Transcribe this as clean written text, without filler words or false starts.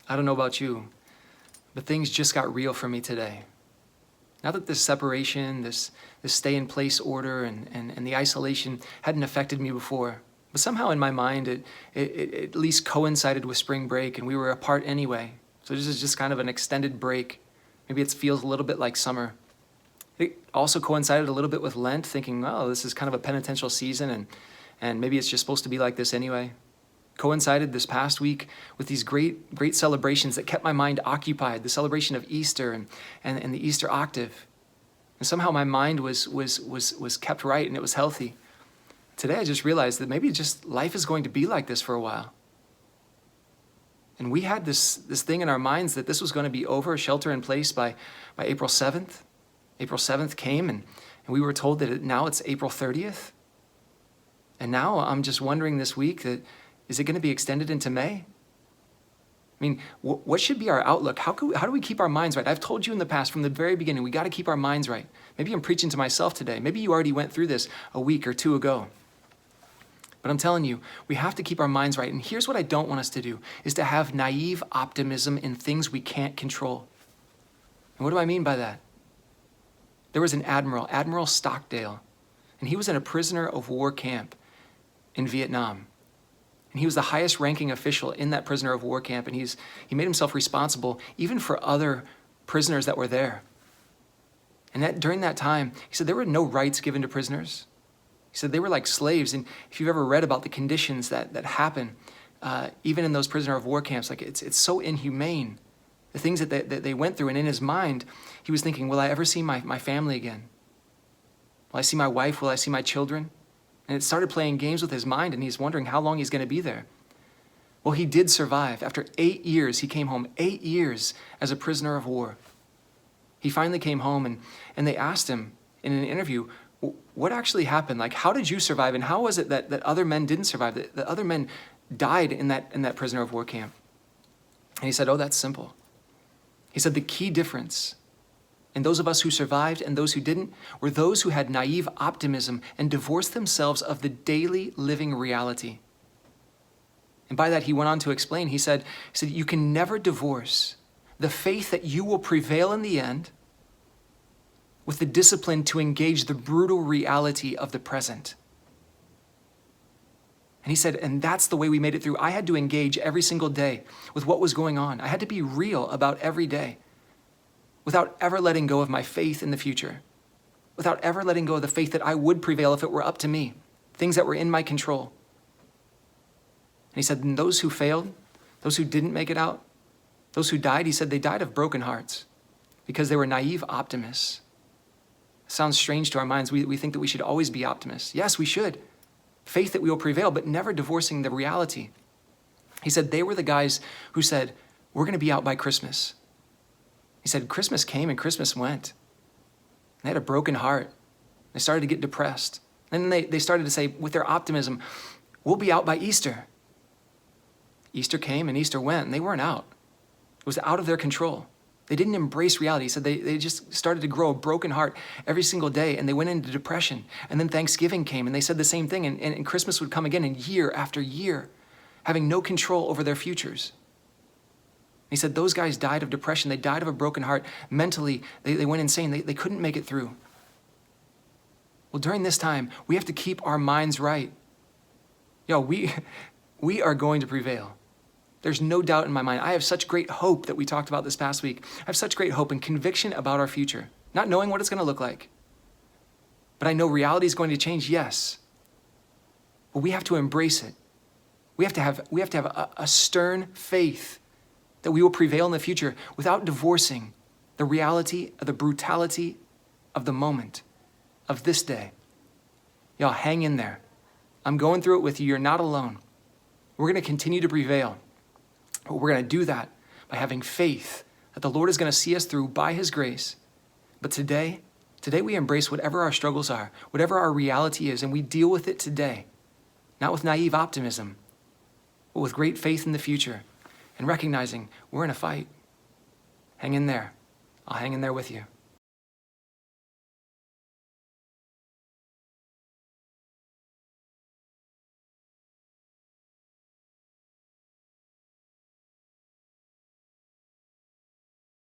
I don't know about you, but things just got real for me today. Now that this separation, this stay in place order and the isolation hadn't affected me before, but somehow in my mind it at least coincided with spring break and we were apart anyway. So this is just kind of an extended break. Maybe it feels a little bit like summer. It also coincided a little bit with Lent, thinking, oh, this is kind of a penitential season and maybe it's just supposed to be like this anyway. Coincided this past week with these great celebrations that kept my mind occupied, the celebration of Easter and the Easter octave. And somehow my mind was kept right and it was healthy. Today I just realized that maybe just life is going to be like this for a while. And we had this thing in our minds that this was going to be over, shelter in place by April 7th. April 7th came and we were told that now it's April 30th. And now I'm just wondering this week that, is it going to be extended into May? I mean, what should be our outlook? How do we keep our minds right? I've told you in the past, from the very beginning, we got to keep our minds right. Maybe I'm preaching to myself today. Maybe you already went through this a week or two ago. But I'm telling you, we have to keep our minds right. And here's what I don't want us to do, is to have naive optimism in things we can't control. And what do I mean by that? There was an admiral, Admiral Stockdale, and he was in a prisoner of war camp in Vietnam. And he was the highest ranking official in that prisoner of war camp. And he made himself responsible even for other prisoners that were there. And during that time, he said there were no rights given to prisoners. He said they were like slaves. And if you've ever read about the conditions that happen, even in those prisoner of war camps, like it's so inhumane, the things that they went through. And in his mind, he was thinking, will I ever see my family again? Will I see my wife? Will I see my children? And it started playing games with his mind, and he's wondering how long he's going to be there. Well, he did survive. After 8 years, he came home, 8 years as a prisoner of war. He finally came home, and they asked him in an interview, what actually happened? Like, how did you survive, and how was it that other men didn't survive, that other men died in that prisoner of war camp? And he said, oh, that's simple. He said the key difference and those of us who survived and those who didn't were those who had naive optimism and divorced themselves of the daily living reality. And by that, he went on to explain, he said, you can never divorce the faith that you will prevail in the end with the discipline to engage the brutal reality of the present. And he said, and that's the way we made it through. I had to engage every single day with what was going on. I had to be real about every day, without ever letting go of my faith in the future, without ever letting go of the faith that I would prevail if it were up to me, things that were in my control. And he said, and those who failed, those who didn't make it out, those who died, he said they died of broken hearts because they were naive optimists. It sounds strange to our minds. We think that we should always be optimists. Yes, we should. Faith that we will prevail, but never divorcing the reality. He said they were the guys who said, we're going to be out by Christmas. He said, Christmas came and Christmas went. They had a broken heart. They started to get depressed. And then they started to say, with their optimism, we'll be out by Easter. Easter came and Easter went, and they weren't out. It was out of their control. They didn't embrace reality. He said they just started to grow a broken heart every single day, and they went into depression. And then Thanksgiving came, and they said the same thing, and Christmas would come again, and year after year, having no control over their futures. He said those guys died of depression. They died of a broken heart. Mentally, they went insane. They couldn't make it through. Well, during this time, we have to keep our minds right. We are going to prevail. There's no doubt in my mind. I have such great hope that we talked about this past week. I have such great hope and conviction about our future, not knowing what it's going to look like. But I know reality is going to change, yes. But we have to embrace it. We have to have a stern faith that we will prevail in the future without divorcing the reality of the brutality of the moment, of this day. Y'all, hang in there. I'm going through it with you. You're not alone. We're going to continue to prevail. But we're going to do that by having faith that the Lord is going to see us through by his grace. But today we embrace whatever our struggles are, whatever our reality is, and we deal with it today, not with naive optimism, but with great faith in the future and recognizing we're in a fight. Hang in there. I'll hang in there with you.